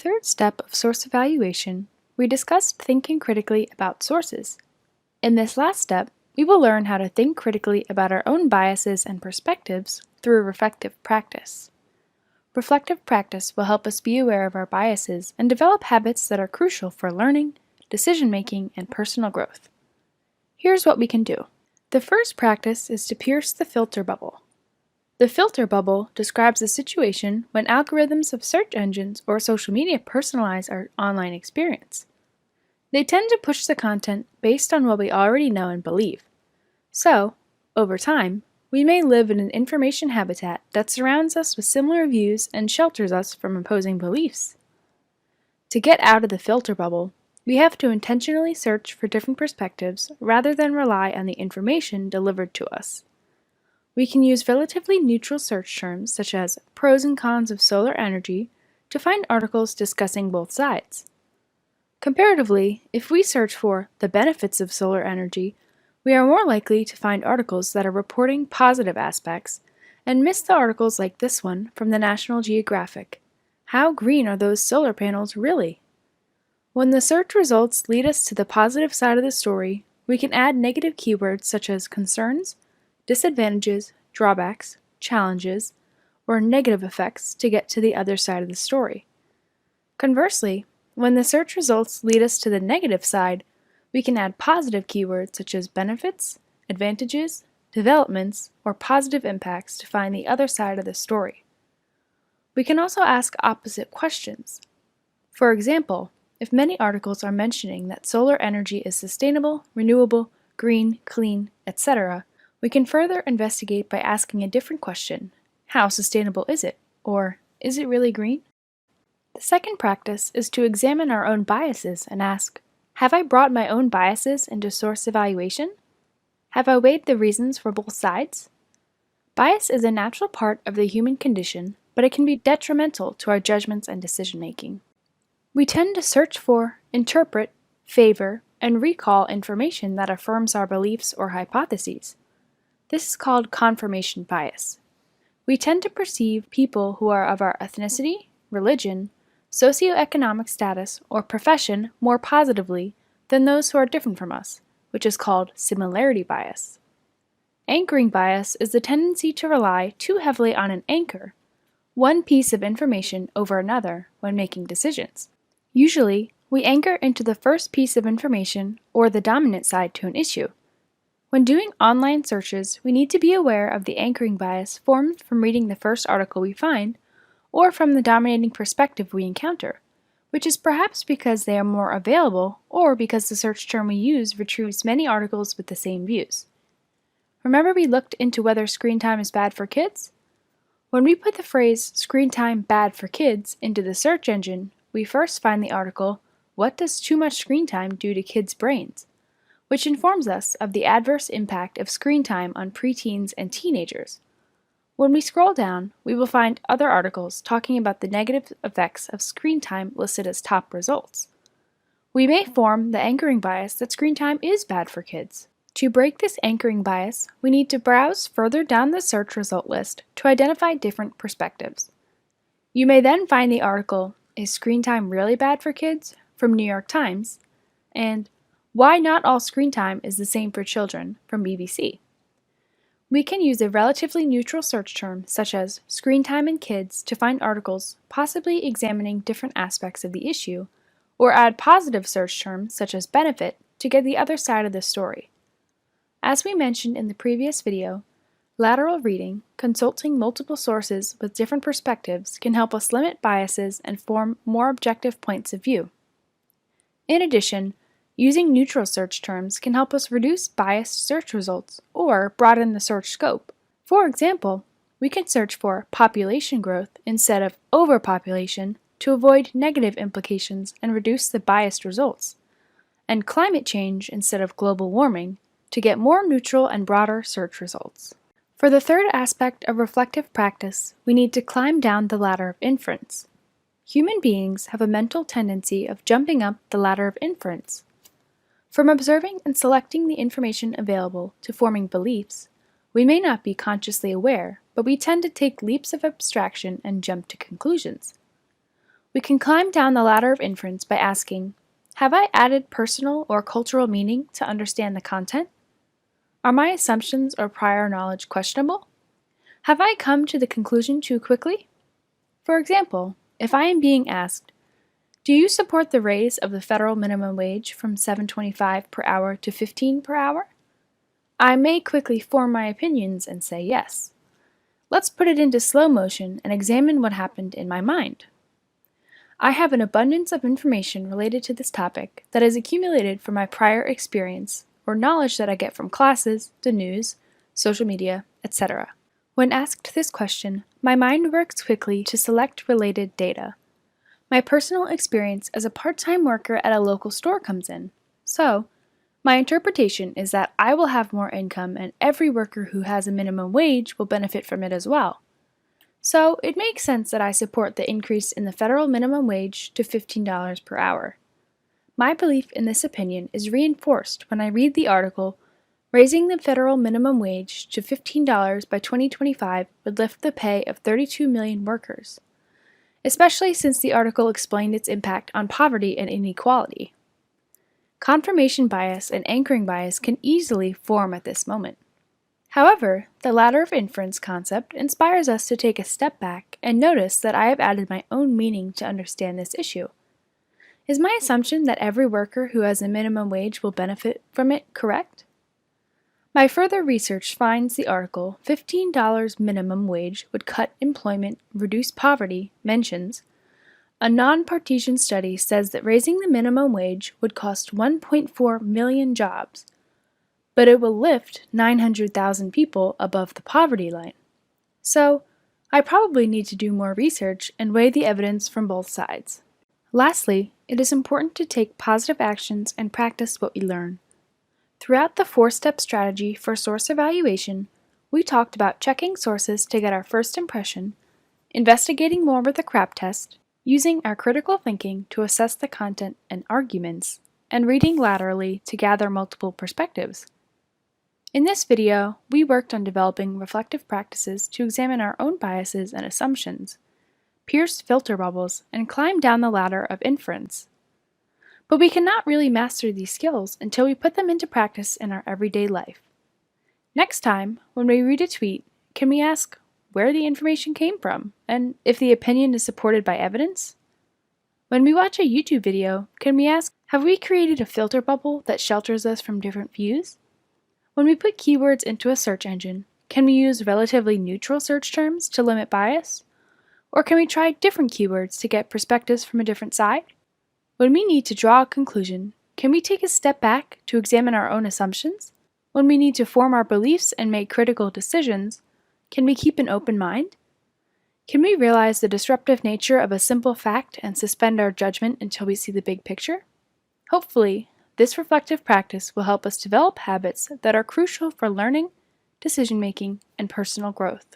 third step of source evaluation, we discussed thinking critically about sources. In this last step, we will learn how to think critically about our own biases and perspectives through reflective practice. Reflective practice will help us be aware of our biases and develop habits that are crucial for learning, decision-making, and personal growth. Here's what we can do. The first practice is to pierce the filter bubble. The filter bubble describes a situation when algorithms of search engines or social media personalize our online experience. They tend to push the content based on what we already know and believe. So, over time, we may live in an information habitat that surrounds us with similar views and shelters us from opposing beliefs. To get out of the filter bubble, we have to intentionally search for different perspectives rather than rely on the information delivered to us. We can use relatively neutral search terms such as pros and cons of solar energy to find articles discussing both sides. Comparatively, if we search for the benefits of solar energy, we are more likely to find articles that are reporting positive aspects and miss the articles like this one from the National Geographic. How green are those solar panels really? When the search results lead us to the positive side of the story, we can add negative keywords such as concerns, disadvantages, drawbacks, challenges, or negative effects to get to the other side of the story. Conversely, when the search results lead us to the negative side, we can add positive keywords such as benefits, advantages, developments, or positive impacts to find the other side of the story. We can also ask opposite questions. For example, if many articles are mentioning that solar energy is sustainable, renewable, green, clean, etc., we can further investigate by asking a different question. How sustainable is it? Or, is it really green? The second practice is to examine our own biases and ask, have I brought my own biases into source evaluation? Have I weighed the reasons for both sides? Bias is a natural part of the human condition, but it can be detrimental to our judgments and decision-making. We tend to search for, interpret, favor, and recall information that affirms our beliefs or hypotheses. This is called confirmation bias. We tend to perceive people who are of our ethnicity, religion, socioeconomic status, or profession more positively than those who are different from us, which is called similarity bias. Anchoring bias is the tendency to rely too heavily on an anchor, one piece of information over another, when making decisions. Usually, we anchor into the first piece of information or the dominant side to an issue. When doing online searches, we need to be aware of the anchoring bias formed from reading the first article we find, or from the dominating perspective we encounter, which is perhaps because they are more available or because the search term we use retrieves many articles with the same views. Remember we looked into whether screen time is bad for kids? When we put the phrase screen time bad for kids into the search engine, we first find the article, What Does Too Much Screen Time Do to Kids' Brains?, which informs us of the adverse impact of screen time on preteens and teenagers. When we scroll down, we will find other articles talking about the negative effects of screen time listed as top results. We may form the anchoring bias that screen time is bad for kids. To break this anchoring bias, we need to browse further down the search result list to identify different perspectives. You may then find the article, Is Screen Time Really Bad for Kids?, from New York Times, and Why Not All Screen Time is the Same for Children, from BBC. We can use a relatively neutral search term such as screen time and kids to find articles possibly examining different aspects of the issue, or add positive search terms such as benefit to get the other side of the story. As we mentioned in the previous video, lateral reading, consulting multiple sources with different perspectives, can help us limit biases and form more objective points of view. In addition, using neutral search terms can help us reduce biased search results or broaden the search scope. For example, we can search for population growth instead of overpopulation to avoid negative implications and reduce the biased results, and climate change instead of global warming to get more neutral and broader search results. For the third aspect of reflective practice, we need to climb down the ladder of inference. Human beings have a mental tendency of jumping up the ladder of inference. From observing and selecting the information available to forming beliefs, we may not be consciously aware, but we tend to take leaps of abstraction and jump to conclusions. We can climb down the ladder of inference by asking, have I added personal or cultural meaning to understand the content? Are my assumptions or prior knowledge questionable? Have I come to the conclusion too quickly? For example, if I am being asked, do you support the raise of the federal minimum wage from $7.25 per hour to $15 per hour? I may quickly form my opinions and say yes. Let's put it into slow motion and examine what happened in my mind. I have an abundance of information related to this topic that is accumulated from my prior experience or knowledge that I get from classes, the news, social media, etc. When asked this question, my mind works quickly to select related data. My personal experience as a part-time worker at a local store comes in. So, my interpretation is that I will have more income and every worker who has a minimum wage will benefit from it as well. So, it makes sense that I support the increase in the federal minimum wage to $15 per hour. My belief in this opinion is reinforced when I read the article, "Raising the federal minimum wage to $15 by 2025 would lift the pay of 32 million workers," especially since the article explained its impact on poverty and inequality. Confirmation bias and anchoring bias can easily form at this moment. However, the ladder of inference concept inspires us to take a step back and notice that I have added my own meaning to understand this issue. Is my assumption that every worker who has a minimum wage will benefit from it correct? My further research finds the article $15 minimum wage would cut employment, reduce poverty mentions a non-partisan study says that raising the minimum wage would cost 1.4 million jobs, but it will lift 900,000 people above the poverty line. So, I probably need to do more research and weigh the evidence from both sides. Lastly, it is important to take positive actions and practice what we learn. Throughout the 4-step strategy for source evaluation, we talked about checking sources to get our first impression, investigating more with the CRAP test, using our critical thinking to assess the content and arguments, and reading laterally to gather multiple perspectives. In this video, we worked on developing reflective practices to examine our own biases and assumptions, pierce filter bubbles, and climb down the ladder of inference. But we cannot really master these skills until we put them into practice in our everyday life. Next time, when we read a tweet, can we ask where the information came from and if the opinion is supported by evidence? When we watch a YouTube video, can we ask, have we created a filter bubble that shelters us from different views? When we put keywords into a search engine, can we use relatively neutral search terms to limit bias? Or can we try different keywords to get perspectives from a different side? When we need to draw a conclusion, can we take a step back to examine our own assumptions? When we need to form our beliefs and make critical decisions, can we keep an open mind? Can we realize the disruptive nature of a simple fact and suspend our judgment until we see the big picture? Hopefully, this reflective practice will help us develop habits that are crucial for learning, decision-making, and personal growth.